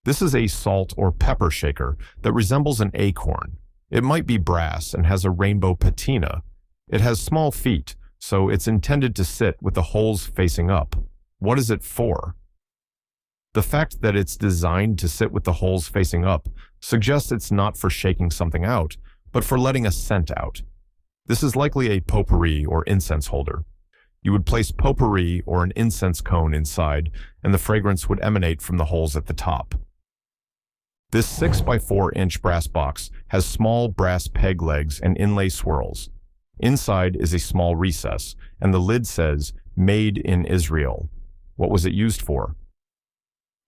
This is a salt or pepper shaker that resembles an acorn. It might be brass and has a rainbow patina. It has small feet, so it's intended to sit with the holes facing up. What is it for? The fact that it's designed to sit with the holes facing up suggests it's not for shaking something out, but for letting a scent out. This is likely a potpourri or incense holder. You would place potpourri or an incense cone inside, and the fragrance would emanate from the holes at the top. This 6 by 4 inch brass box has small brass peg legs and inlay swirls. Inside is a small recess, and the lid says, "Made in Israel." What was it used for?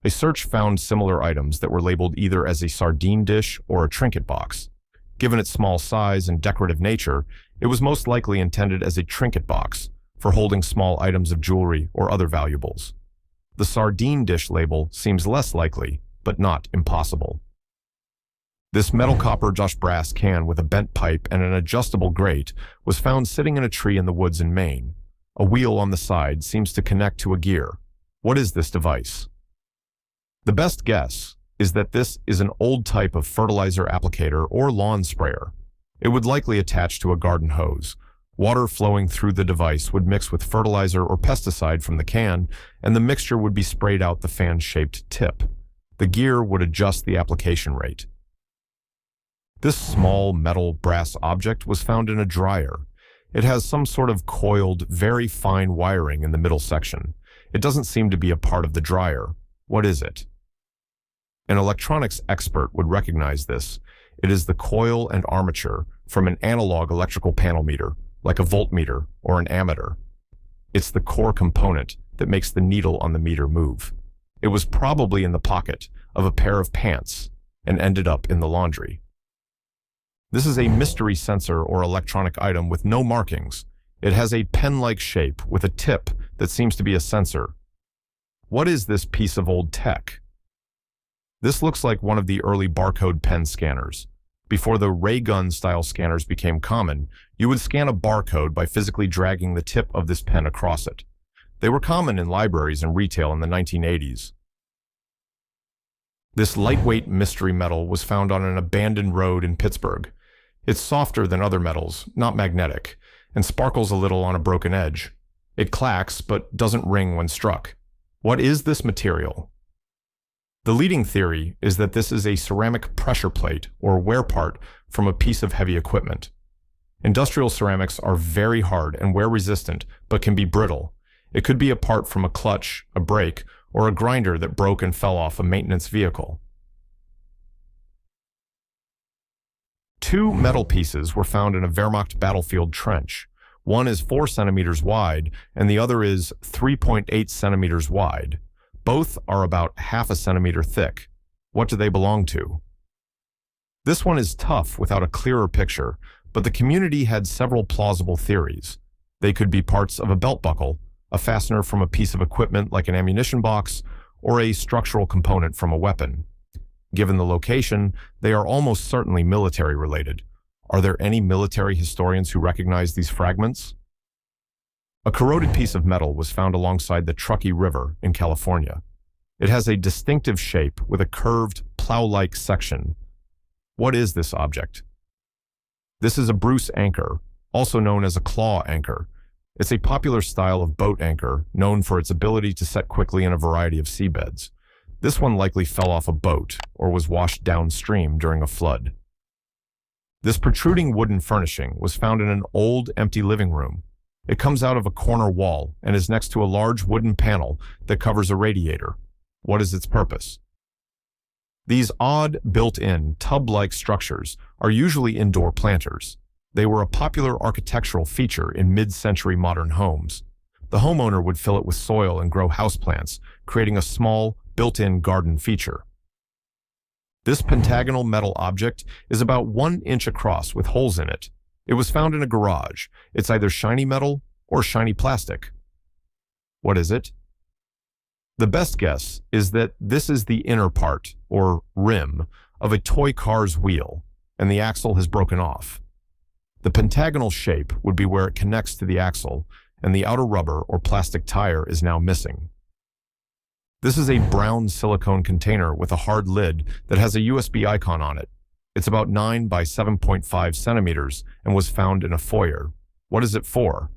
A search found similar items that were labeled either as a sardine dish or a trinket box. Given its small size and decorative nature, it was most likely intended as a trinket box for holding small items of jewelry or other valuables. The sardine dish label seems less likely, but not impossible. This metal copper brass can with a bent pipe and an adjustable grate was found sitting in a tree in the woods in Maine. A wheel on the side seems to connect to a gear. What is this device? The best guess is that this is an old type of fertilizer applicator or lawn sprayer. It would likely attach to a garden hose. Water flowing through the device would mix with fertilizer or pesticide from the can, and the mixture would be sprayed out the fan-shaped tip. The gear would adjust the application rate. This small metal brass object was found in a dryer. It has some sort of coiled, very fine wiring in the middle section. It doesn't seem to be a part of the dryer. What is it? An electronics expert would recognize this. It is the coil and armature from an analog electrical panel meter, like a voltmeter or an ammeter. It's the core component that makes the needle on the meter move. It was probably in the pocket of a pair of pants and ended up in the laundry. This is a mystery sensor or electronic item with no markings. It has a pen-like shape with a tip that seems to be a sensor. What is this piece of old tech? This looks like one of the early barcode pen scanners. Before the ray gun style scanners became common, you would scan a barcode by physically dragging the tip of this pen across it. They were common in libraries and retail in the 1980s. This lightweight mystery metal was found on an abandoned road in Pittsburgh. It's softer than other metals, not magnetic, and sparkles a little on a broken edge. It clacks, but doesn't ring when struck. What is this material? The leading theory is that this is a ceramic pressure plate or wear part from a piece of heavy equipment. Industrial ceramics are very hard and wear resistant, but can be brittle. It could be a part from a clutch, a brake, or a grinder that broke and fell off a maintenance vehicle. 2 metal pieces were found in a Wehrmacht battlefield trench. One is 4 centimeters wide, and the other is 3.8 centimeters wide. Both are about half a centimeter thick. What do they belong to? This one is tough without a clearer picture, but the community had several plausible theories. They could be parts of a belt buckle, a fastener from a piece of equipment like an ammunition box, or a structural component from a weapon. Given the location, they are almost certainly military related. Are there any military historians who recognize these fragments? A corroded piece of metal was found alongside the Truckee River in California. It has a distinctive shape with a curved, plow-like section. What is this object? This is a Bruce anchor, also known as a claw anchor. It's a popular style of boat anchor, known for its ability to set quickly in a variety of seabeds. This one likely fell off a boat or was washed downstream during a flood. This protruding wooden furnishing was found in an old, empty living room. It comes out of a corner wall and is next to a large wooden panel that covers a radiator. What is its purpose? These odd, built-in, tub-like structures are usually indoor planters. They were a popular architectural feature in mid-century modern homes. The homeowner would fill it with soil and grow houseplants, creating a small, built-in garden feature. This pentagonal metal object is about 1 inch across with holes in it. It was found in a garage. It's either shiny metal or shiny plastic. What is it? The best guess is that this is the inner part, or rim, of a toy car's wheel, and the axle has broken off. The pentagonal shape would be where it connects to the axle, and the outer rubber or plastic tire is now missing. This is a brown silicone container with a hard lid that has a USB icon on it. It's about 9 by 7.5 centimeters and was found in a foyer. What is it for?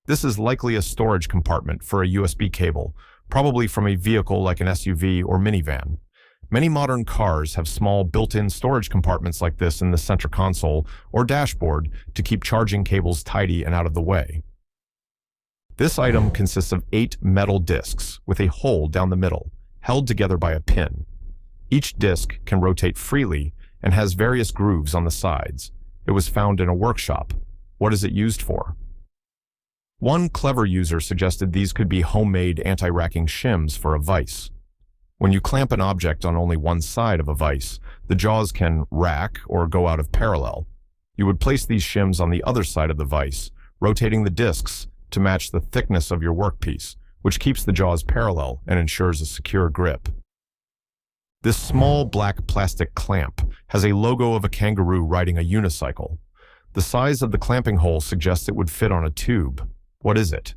This is likely a storage compartment for a USB cable, probably from a vehicle like an SUV or minivan. Many modern cars have small built-in storage compartments like this in the center console or dashboard to keep charging cables tidy and out of the way. This item consists of 8 metal discs with a hole down the middle, held together by a pin. Each disc can rotate freely and has various grooves on the sides. It was found in a workshop. What is it used for? One clever user suggested these could be homemade anti-racking shims for a vise. When you clamp an object on only one side of a vise, the jaws can rack or go out of parallel. You would place these shims on the other side of the vise, rotating the discs to match the thickness of your workpiece, which keeps the jaws parallel and ensures a secure grip. This small black plastic clamp has a logo of a kangaroo riding a unicycle. The size of the clamping hole suggests it would fit on a tube. What is it?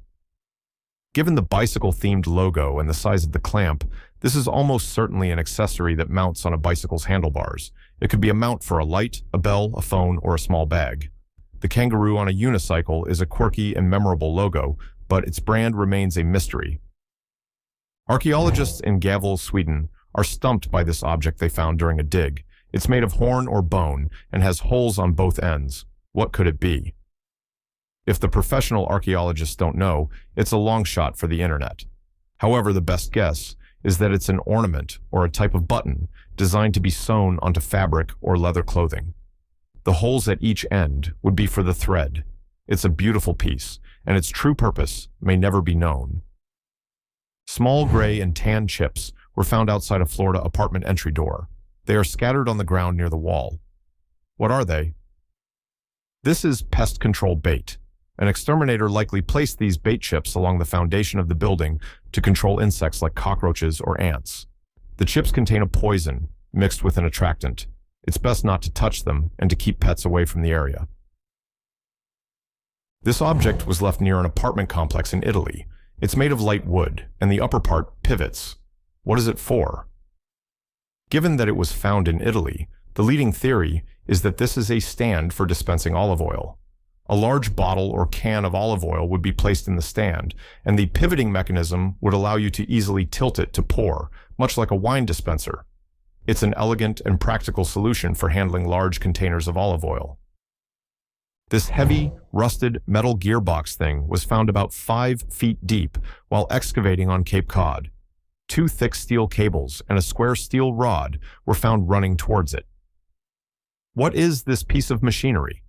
Given the bicycle-themed logo and the size of the clamp, this is almost certainly an accessory that mounts on a bicycle's handlebars. It could be a mount for a light, a bell, a phone, or a small bag. The kangaroo on a unicycle is a quirky and memorable logo, but its brand remains a mystery. Archaeologists in Gävle, Sweden, are stumped by this object they found during a dig. It's made of horn or bone and has holes on both ends. What could it be? If the professional archaeologists don't know, it's a long shot for the internet. However, the best guess is that it's an ornament or a type of button designed to be sewn onto fabric or leather clothing. The holes at each end would be for the thread. It's a beautiful piece, and its true purpose may never be known. Small gray and tan chips were found outside a Florida apartment entry door. They are scattered on the ground near the wall. What are they? This is pest control bait. An exterminator likely placed these bait chips along the foundation of the building to control insects like cockroaches or ants. The chips contain a poison mixed with an attractant. It's best not to touch them and to keep pets away from the area. This object was left near an apartment complex in Italy. It's made of light wood, and the upper part pivots. What is it for? Given that it was found in Italy, the leading theory is that this is a stand for dispensing olive oil. A large bottle or can of olive oil would be placed in the stand, and the pivoting mechanism would allow you to easily tilt it to pour, much like a wine dispenser. It's an elegant and practical solution for handling large containers of olive oil. This heavy, rusted metal gearbox thing was found about 5 feet deep while excavating on Cape Cod. 2 thick steel cables and a square steel rod were found running towards it. What is this piece of machinery?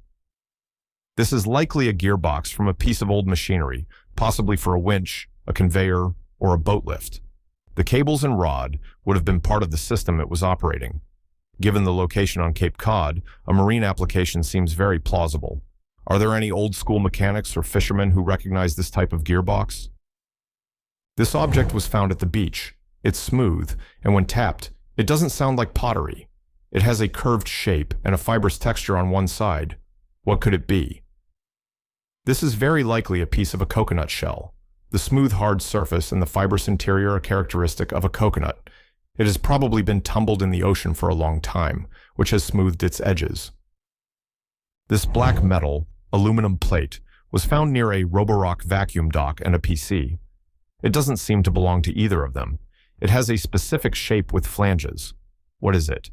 This is likely a gearbox from a piece of old machinery, possibly for a winch, a conveyor, or a boat lift. The cables and rod would have been part of the system it was operating. Given the location on Cape Cod, a marine application seems very plausible. Are there any old-school mechanics or fishermen who recognize this type of gearbox? This object was found at the beach. It's smooth, and when tapped, it doesn't sound like pottery. It has a curved shape and a fibrous texture on one side. What could it be? This is very likely a piece of a coconut shell. The smooth, hard surface and the fibrous interior are characteristic of a coconut. It has probably been tumbled in the ocean for a long time, which has smoothed its edges. This black metal, aluminum plate, was found near a Roborock vacuum dock and a PC. It doesn't seem to belong to either of them. It has a specific shape with flanges. What is it?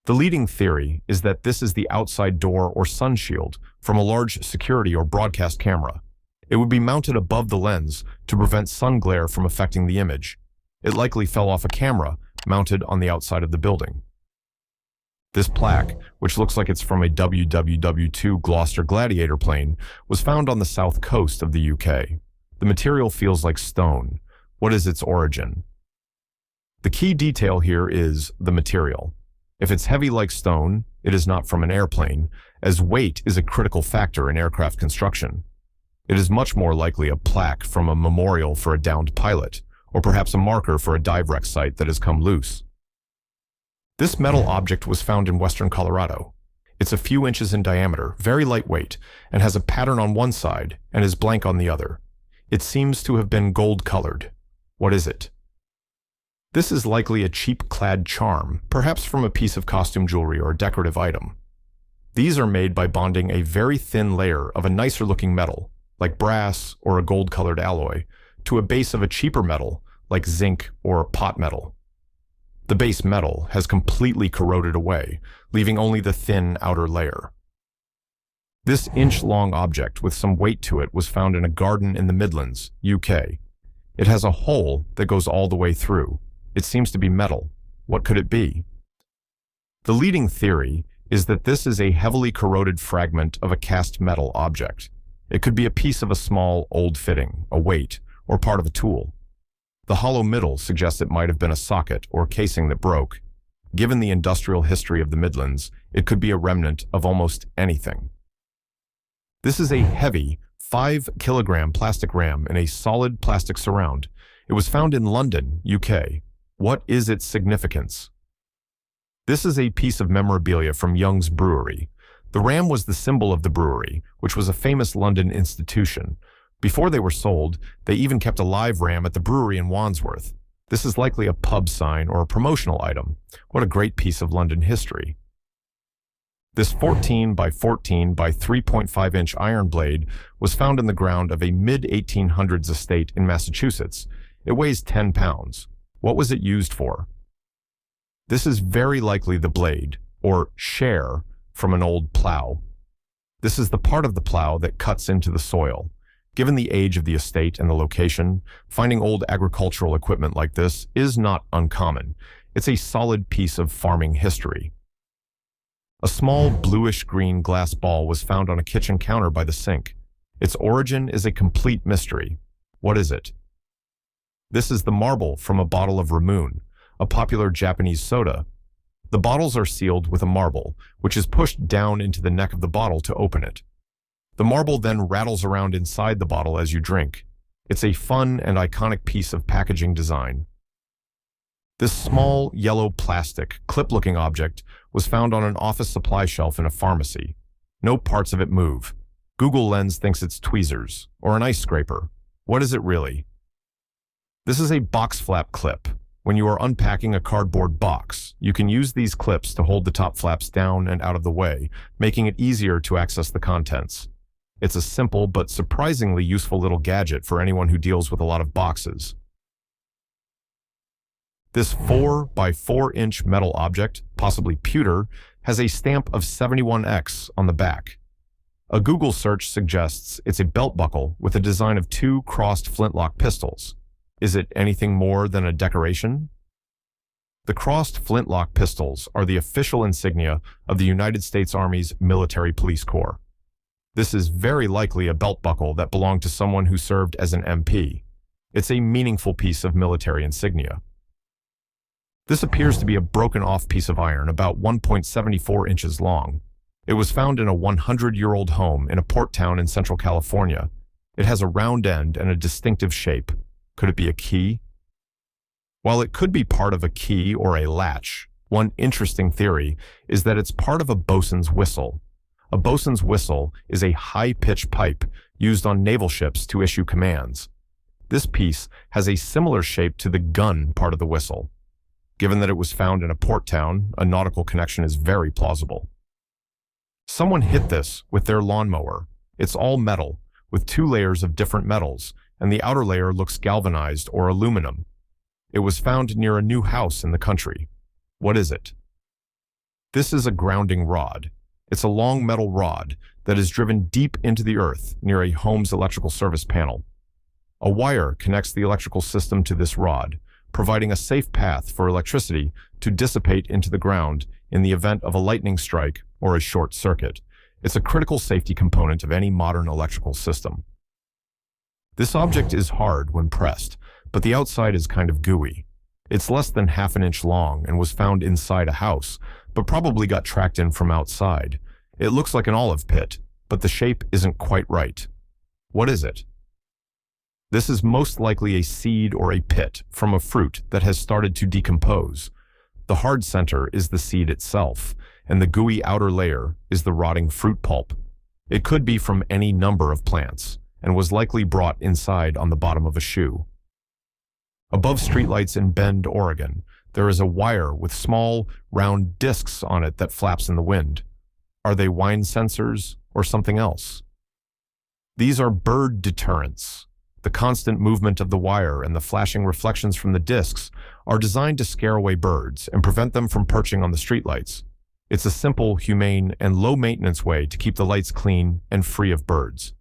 The leading theory is that this is the outside door or sun shield from a large security or broadcast camera. It would be mounted above the lens to prevent sun glare from affecting the image. It likely fell off a camera mounted on the outside of the building. This plaque, which looks like it's from a WWW2 Gloucester Gladiator plane, was found on the south coast of the UK. The material feels like stone. What is its origin? The key detail here is the material. If it's heavy like stone, it is not from an airplane, as weight is a critical factor in aircraft construction. It is much more likely a plaque from a memorial for a downed pilot, or perhaps a marker for a dive wreck site that has come loose. This metal object was found in western Colorado. It's a few inches in diameter, very lightweight, and has a pattern on one side and is blank on the other. It seems to have been gold-colored. What is it? This is likely a cheap clad charm, perhaps from a piece of costume jewelry or decorative item. These are made by bonding a very thin layer of a nicer looking metal, like brass or a gold-colored alloy, to a base of a cheaper metal, like zinc or pot metal. The base metal has completely corroded away, leaving only the thin outer layer. This inch-long object with some weight to it was found in a garden in the Midlands, UK. It has a hole that goes all the way through. It seems to be metal. What could it be? The leading theory is that this is a heavily corroded fragment of a cast metal object. It could be a piece of a small, old fitting, a weight, or part of a tool. The hollow middle suggests it might have been a socket or casing that broke. Given the industrial history of the Midlands, it could be a remnant of almost anything. This is a heavy, 5-kilogram plastic ram in a solid plastic surround. It was found in London, UK. What is its significance? This is a piece of memorabilia from Young's Brewery. The ram was the symbol of the brewery, which was a famous London institution. Before they were sold, they even kept a live ram at the brewery in Wandsworth. This is likely a pub sign or a promotional item. What a great piece of London history. This 14 by 14 by 3.5-inch iron blade was found in the ground of a mid-1800s estate in Massachusetts. It weighs 10 pounds. What was it used for? This is very likely the blade, or share, from an old plow. This is the part of the plow that cuts into the soil. Given the age of the estate and the location, finding old agricultural equipment like this is not uncommon. It's a solid piece of farming history. A small bluish-green glass ball was found on a kitchen counter by the sink. Its origin is a complete mystery. What is it? This is the marble from a bottle of Ramoon, a popular Japanese soda. The bottles are sealed with a marble, which is pushed down into the neck of the bottle to open it. The marble then rattles around inside the bottle as you drink. It's a fun and iconic piece of packaging design. This small, yellow plastic, clip-looking object was found on an office supply shelf in a pharmacy. No parts of it move. Google Lens thinks it's tweezers, or an ice scraper. What is it really? This is a box flap clip. When you are unpacking a cardboard box, you can use these clips to hold the top flaps down and out of the way, making it easier to access the contents. It's a simple but surprisingly useful little gadget for anyone who deals with a lot of boxes. This 4 by 4-inch metal object, possibly pewter, has a stamp of 71X on the back. A Google search suggests it's a belt buckle with a design of 2 crossed flintlock pistols. Is it anything more than a decoration? The crossed flintlock pistols are the official insignia of the United States Army's Military Police Corps. This is very likely a belt buckle that belonged to someone who served as an MP. It's a meaningful piece of military insignia. This appears to be a broken-off piece of iron about 1.74 inches long. It was found in a 100-year-old home in a port town in Central California. It has a round end and a distinctive shape. Could it be a key? While it could be part of a key or a latch, one interesting theory is that it's part of a bosun's whistle. A bosun's whistle is a high-pitched pipe used on naval ships to issue commands. This piece has a similar shape to the gun part of the whistle. Given that it was found in a port town, a nautical connection is very plausible. Someone hit this with their lawnmower. It's all metal, with 2 layers of different metals, and the outer layer looks galvanized or aluminum. It was found near a new house in the country. What is it? This is a grounding rod. It's a long metal rod that is driven deep into the earth near a home's electrical service panel. A wire connects the electrical system to this rod, providing a safe path for electricity to dissipate into the ground in the event of a lightning strike or a short circuit. It's a critical safety component of any modern electrical system. This object is hard when pressed, but the outside is kind of gooey. It's less than half an inch long and was found inside a house, but probably got tracked in from outside. It looks like an olive pit, but the shape isn't quite right. What is it? This is most likely a seed or a pit from a fruit that has started to decompose. The hard center is the seed itself, and the gooey outer layer is the rotting fruit pulp. It could be from any number of plants, and was likely brought inside on the bottom of a shoe. Above streetlights in Bend, Oregon, there is a wire with small, round discs on it that flaps in the wind. Are they wine sensors or something else? These are bird deterrents. The constant movement of the wire and the flashing reflections from the discs are designed to scare away birds and prevent them from perching on the streetlights. It's a simple, humane, and low-maintenance way to keep the lights clean and free of birds.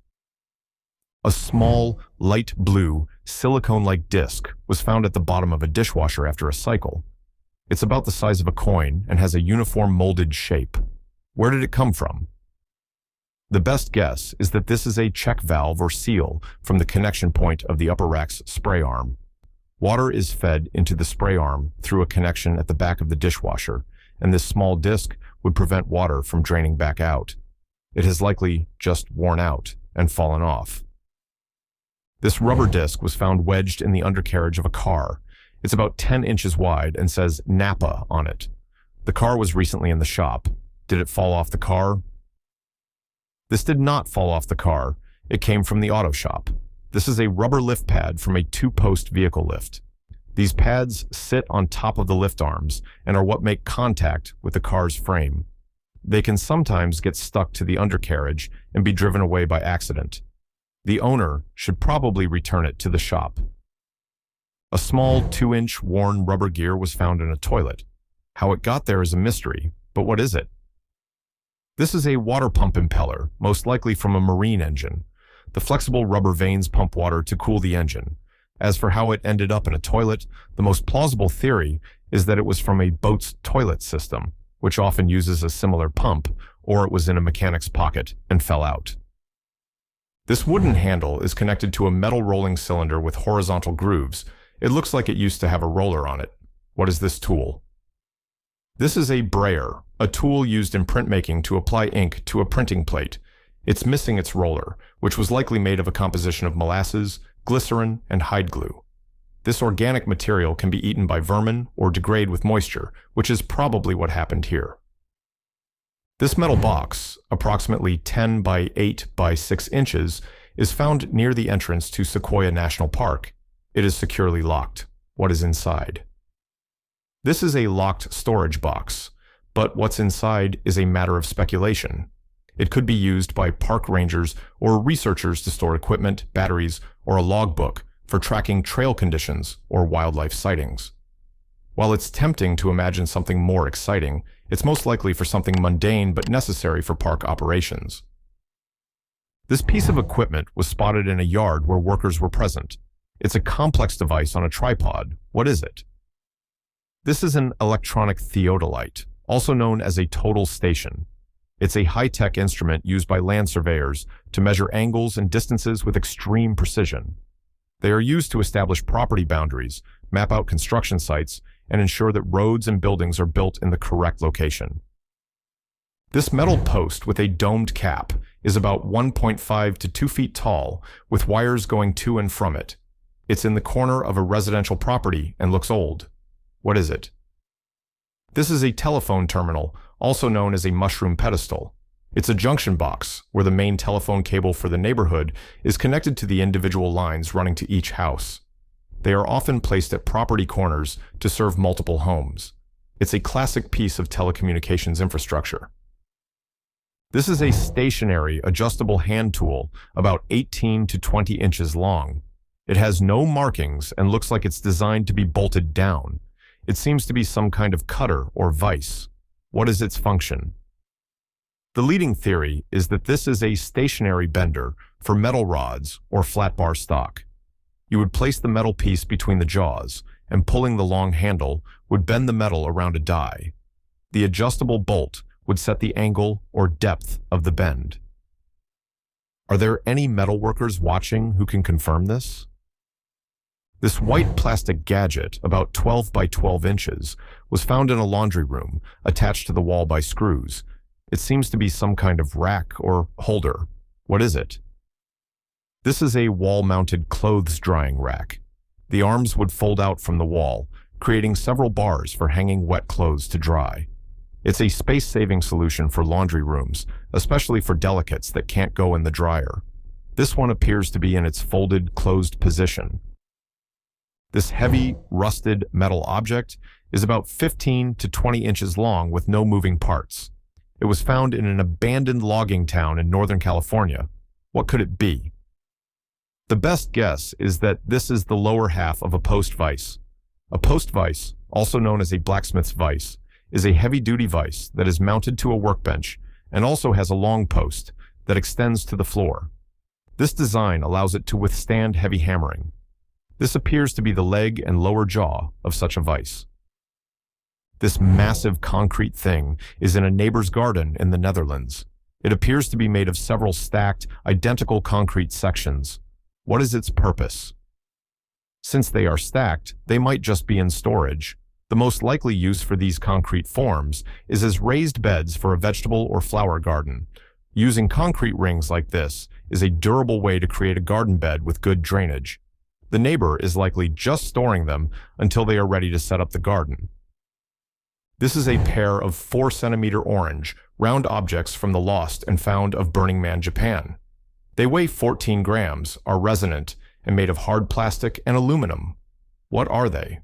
A small, light blue, silicone-like disc was found at the bottom of a dishwasher after a cycle. It's about the size of a coin and has a uniform molded shape. Where did it come from? The best guess is that this is a check valve or seal from the connection point of the upper rack's spray arm. Water is fed into the spray arm through a connection at the back of the dishwasher, and this small disc would prevent water from draining back out. It has likely just worn out and fallen off. This rubber disc was found wedged in the undercarriage of a car. It's about 10 inches wide and says Napa on it. The car was recently in the shop. Did it fall off the car? This did not fall off the car. It came from the auto shop. This is a rubber lift pad from a two-post vehicle lift. These pads sit on top of the lift arms and are what make contact with the car's frame. They can sometimes get stuck to the undercarriage and be driven away by accident. The owner should probably return it to the shop. A small 2-inch worn rubber gear was found in a toilet. How it got there is a mystery, but what is it? This is a water pump impeller, most likely from a marine engine. The flexible rubber vanes pump water to cool the engine. As for how it ended up in a toilet, the most plausible theory is that it was from a boat's toilet system, which often uses a similar pump, or it was in a mechanic's pocket and fell out. This wooden handle is connected to a metal rolling cylinder with horizontal grooves. It looks like it used to have a roller on it. What is this tool? This is a brayer, a tool used in printmaking to apply ink to a printing plate. It's missing its roller, which was likely made of a composition of molasses, glycerin, and hide glue. This organic material can be eaten by vermin or degrade with moisture, which is probably what happened here. This metal box, approximately 10 by 8 by 6 inches, is found near the entrance to Sequoia National Park. It is securely locked. What is inside? This is a locked storage box, but what's inside is a matter of speculation. It could be used by park rangers or researchers to store equipment, batteries, or a logbook for tracking trail conditions or wildlife sightings. While it's tempting to imagine something more exciting, it's most likely for something mundane but necessary for park operations. This piece of equipment was spotted in a yard where workers were present. It's a complex device on a tripod. What is it? This is an electronic theodolite, also known as a total station. It's a high-tech instrument used by land surveyors to measure angles and distances with extreme precision. They are used to establish property boundaries, map out construction sites, and ensure that roads and buildings are built in the correct location. This metal post with a domed cap is about 1.5 to 2 feet tall, with wires going to and from it. It's in the corner of a residential property and looks old. What is it? This is a telephone terminal, also known as a mushroom pedestal. It's a junction box where the main telephone cable for the neighborhood is connected to the individual lines running to each house. They are often placed at property corners to serve multiple homes. It's a classic piece of telecommunications infrastructure. This is a stationary, adjustable hand tool about 18 to 20 inches long. It has no markings and looks like it's designed to be bolted down. It seems to be some kind of cutter or vise. What is its function? The leading theory is that this is a stationary bender for metal rods or flat bar stock. You would place the metal piece between the jaws, and pulling the long handle would bend the metal around a die. The adjustable bolt would set the angle or depth of the bend. Are there any metal workers watching who can confirm this? This white plastic gadget, about 12 by 12 inches, was found in a laundry room, attached to the wall by screws. It seems to be some kind of rack or holder. What is it? This is a wall-mounted clothes drying rack. The arms would fold out from the wall, creating several bars for hanging wet clothes to dry. It's a space-saving solution for laundry rooms, especially for delicates that can't go in the dryer. This one appears to be in its folded, closed position. This heavy, rusted metal object is about 15 to 20 inches long with no moving parts. It was found in an abandoned logging town in Northern California. What could it be? The best guess is that this is the lower half of a post vise. A post vise, also known as a blacksmith's vise, is a heavy-duty vise that is mounted to a workbench and also has a long post that extends to the floor. This design allows it to withstand heavy hammering. This appears to be the leg and lower jaw of such a vise. This massive concrete thing is in a neighbor's garden in the Netherlands. It appears to be made of several stacked, identical concrete sections. What is its purpose? Since they are stacked, they might just be in storage. The most likely use for these concrete forms is as raised beds for a vegetable or flower garden. Using concrete rings like this is a durable way to create a garden bed with good drainage. The neighbor is likely just storing them until they are ready to set up the garden. This is a pair of 4-centimeter orange, round objects from the lost and found of Burning Man, Japan. They weigh 14 grams, are resonant, and made of hard plastic and aluminum. What are they?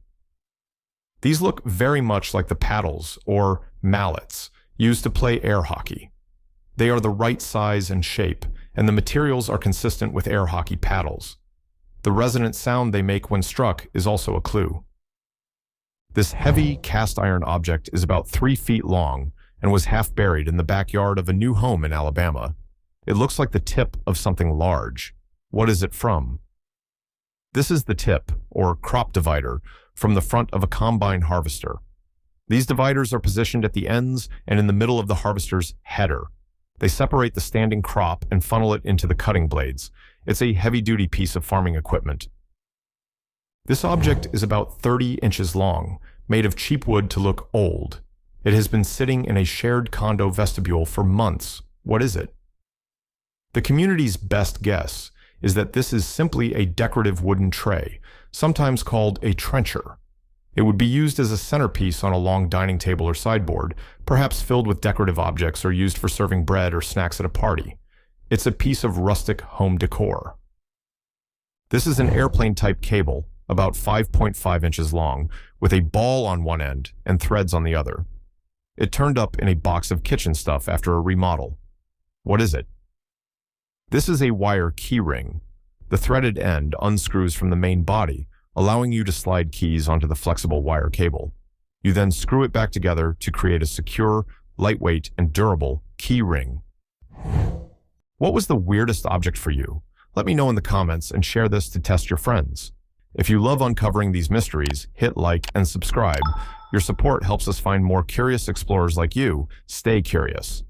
These look very much like the paddles, or mallets, used to play air hockey. They are the right size and shape, and the materials are consistent with air hockey paddles. The resonant sound they make when struck is also a clue. This heavy cast iron object is about 3 feet long and was half buried in the backyard of a new home in Alabama. It looks like the tip of something large. What is it from? This is the tip, or crop divider, from the front of a combine harvester. These dividers are positioned at the ends and in the middle of the harvester's header. They separate the standing crop and funnel it into the cutting blades. It's a heavy-duty piece of farming equipment. This object is about 30 inches long, made of cheap wood to look old. It has been sitting in a shared condo vestibule for months. What is it? The community's best guess is that this is simply a decorative wooden tray, sometimes called a trencher. It would be used as a centerpiece on a long dining table or sideboard, perhaps filled with decorative objects or used for serving bread or snacks at a party. It's a piece of rustic home decor. This is an airplane-type cable, about 5.5 inches long, with a ball on one end and threads on the other. It turned up in a box of kitchen stuff after a remodel. What is it? This is a wire key ring. The threaded end unscrews from the main body, allowing you to slide keys onto the flexible wire cable. You then screw it back together to create a secure, lightweight, and durable key ring. What was the weirdest object for you? Let me know in the comments and share this to test your friends. If you love uncovering these mysteries, hit like and subscribe. Your support helps us find more curious explorers like you. Stay curious.